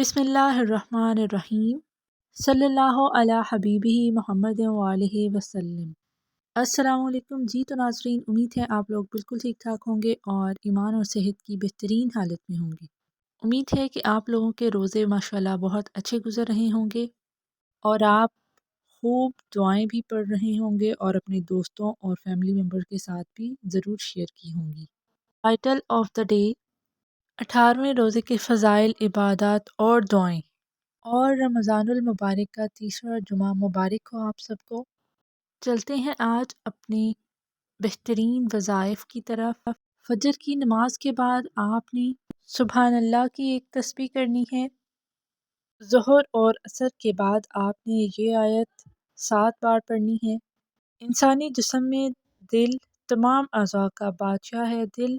بسم اللہ الرحمن الرحیم، صلی اللہ علی حبیبہ محمد وآلہ وسلم۔ السلام علیکم جی۔ تو ناظرین، امید ہے آپ لوگ بالکل ٹھیک ٹھاک ہوں گے اور ایمان اور صحت کی بہترین حالت میں ہوں گے۔ امید ہے کہ آپ لوگوں کے روزے ماشاءاللہ بہت اچھے گزر رہے ہوں گے اور آپ خوب دعائیں بھی پڑھ رہے ہوں گے اور اپنے دوستوں اور فیملی ممبر کے ساتھ بھی ضرور شیئر کی ہوں گی۔ ٹائٹل آف دا ڈے: 18ویں روزے کے فضائل، عبادات اور دعائیں۔ اور رمضان المبارک کا تیسرا جمعہ مبارک ہو آپ سب کو۔ چلتے ہیں آج اپنے بہترین وظائف کی طرف۔ فجر کی نماز کے بعد آپ نے سبحان اللہ کی ایک تسبیح کرنی ہے۔ ظہر اور عصر کے بعد آپ نے یہ آیت 7 بار پڑھنی ہے۔ انسانی جسم میں دل تمام اعضاء کا بادشاہ ہے۔ دل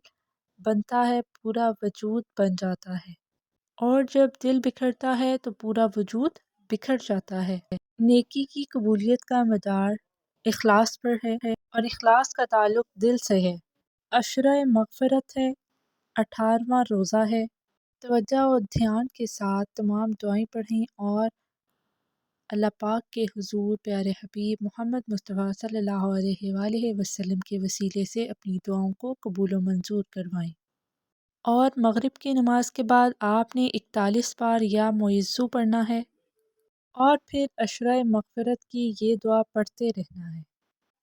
بنتا ہے پورا وجود بن جاتا ہے، اور جب دل بکھرتا ہے تو پورا وجود بکھر جاتا ہے۔ نیکی کی قبولیت کا مدار اخلاص پر ہے اور اخلاص کا تعلق دل سے ہے۔ عشرہ مغفرت ہے، 18واں روزہ ہے۔ توجہ و دھیان کے ساتھ تمام دعائیں پڑھیں اور اللہ پاک کے حضور پیارے حبیب محمد مصطفیٰ صلی اللہ علیہ وآلہ وسلم کے وسیلے سے اپنی دعاؤں کو قبول و منظور کروائیں۔ اور مغرب کی نماز کے بعد آپ نے 41 بار یا معیذو پڑھنا ہے اور پھر عشرہ مغفرت کی یہ دعا پڑھتے رہنا ہے۔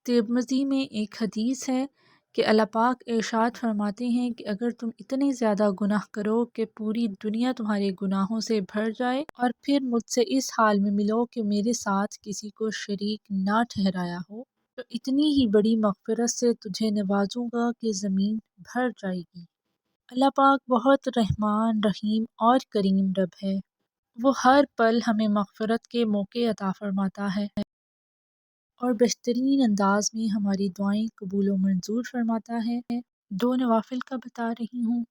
ترمذی میں ایک حدیث ہے کہ اللہ پاک ارشاد فرماتے ہیں کہ اگر تم اتنے زیادہ گناہ کرو کہ پوری دنیا تمہارے گناہوں سے بھر جائے اور پھر مجھ سے اس حال میں ملو کہ میرے ساتھ کسی کو شریک نہ ٹھہرایا ہو، تو اتنی ہی بڑی مغفرت سے تجھے نوازوں گا کہ زمین بھر جائے گی۔ اللہ پاک بہت رحمان رحیم اور کریم رب ہے۔ وہ ہر پل ہمیں مغفرت کے موقع عطا فرماتا ہے اور بہترین انداز میں ہماری دعائیں قبول و منظور فرماتا ہے۔ 2 نوافل کا بتا رہی ہوں۔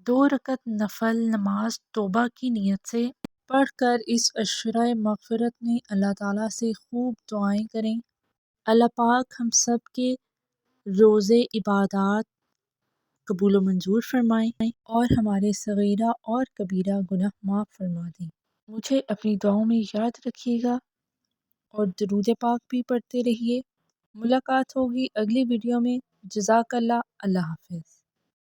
2 رکعت نفل نماز توبہ کی نیت سے پڑھ کر اس عشرہ مغفرت میں اللہ تعالیٰ سے خوب دعائیں کریں۔ اللہ پاک ہم سب کے روزے عبادات قبول و منظور فرمائیں اور ہمارے صغیرہ اور کبیرہ گناہ معاف فرما دیں۔ مجھے اپنی دعاؤں میں یاد رکھیے گا اور درود پاک بھی پڑھتے رہیے۔ ملاقات ہوگی اگلی ویڈیو میں۔ جزاک اللہ۔ اللہ حافظ۔